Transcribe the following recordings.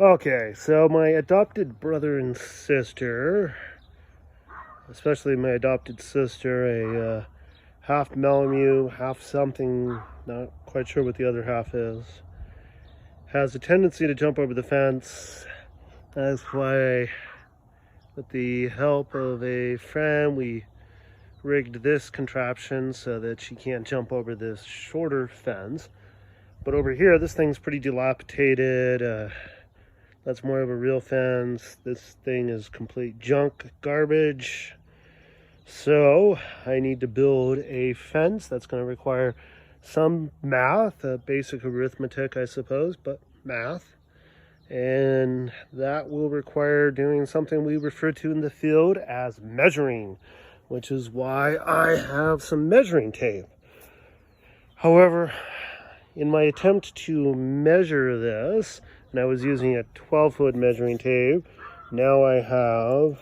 Okay, so my adopted brother and sister, especially my adopted sister, a half Malamute, half something, not quite sure what the other half is, has a tendency to jump over the fence. That's why, with the help of a friend, we rigged this contraption so that she can't jump over this shorter fence. But over here, this thing's pretty dilapidated. That's more of a real fence. This thing is complete junk, garbage. So I need to build a fence that's going to require some math, basic arithmetic, I suppose, but math. And that will require doing something we refer to in the field as measuring, which is why I have some measuring tape. However, in my attempt to measure this, and I was using a 12-foot measuring tape, now I have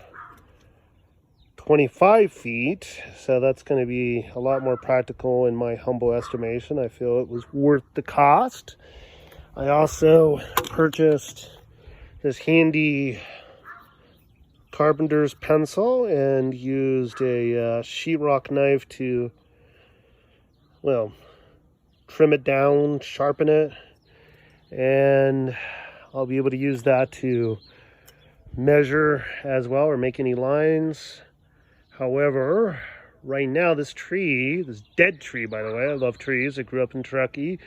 25 feet, so that's going to be a lot more practical in my humble estimation. I feel it was worth the cost. I also purchased this handy carpenter's pencil and used a sheetrock knife to, well, trim it down, sharpen it, and I'll be able to use that to measure as well or make any lines. However, right now this tree, this dead tree, by the way, I love trees. I grew up in Truckee.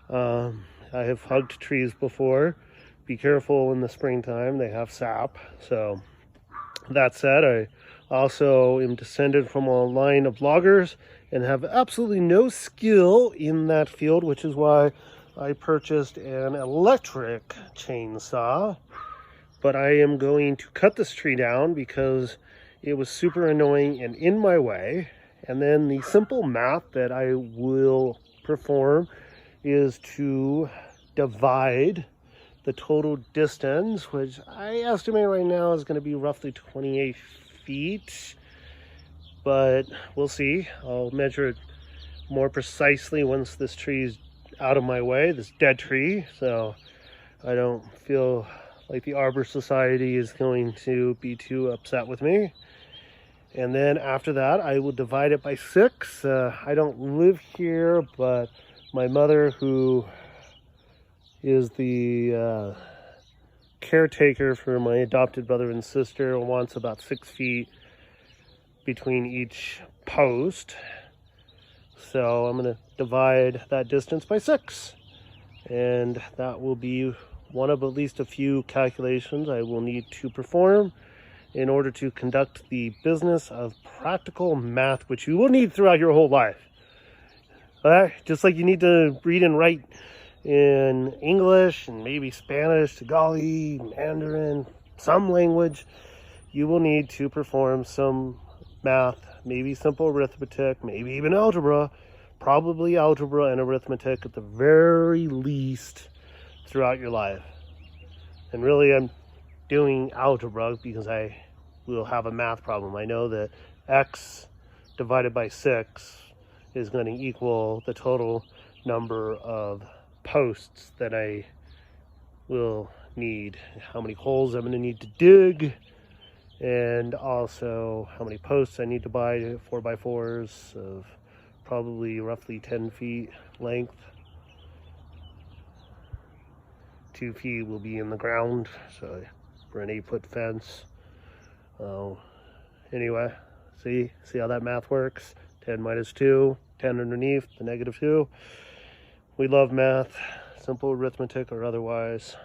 I have hugged trees before. Be careful in the springtime, they have sap. So that said, I also am descended from a line of loggers and have absolutely no skill in that field, which is why I purchased an electric chainsaw. But I am going to cut this tree down because it was super annoying and in my way. And then the simple math that I will perform is to divide the total distance, which I estimate right now is going to be roughly 28 feet. But we'll see. I'll measure it more precisely once this tree is out of my way, this dead tree, so I don't feel like the Arbor Society is going to be too upset with me. And then after that, I will divide it by 6. I don't live here, but my mother, who is the caretaker for my adopted brother and sister, wants about 6 feet between each post. So I'm going to divide that distance by 6. And that will be one of at least a few calculations I will need to perform in order to conduct the business of practical math, which you will need throughout your whole life. Just like you need to read and write in English and maybe Spanish, Tagalog, Mandarin, some language, you will need to perform some math, maybe simple arithmetic, maybe even algebra, probably algebra and arithmetic at the very least throughout your life. And really, I'm doing algebra because I will have a math problem. I know that x divided by 6 is going to equal the total number of posts that I will need, how many holes I'm going to need to dig, and also how many posts I need to buy, 4x4s of probably roughly 10 feet length. 2 feet will be in the ground, so for an 8-foot fence. Anyway, see how that math works? 10 minus 2, 10 underneath, the -2. We love math, simple arithmetic or otherwise.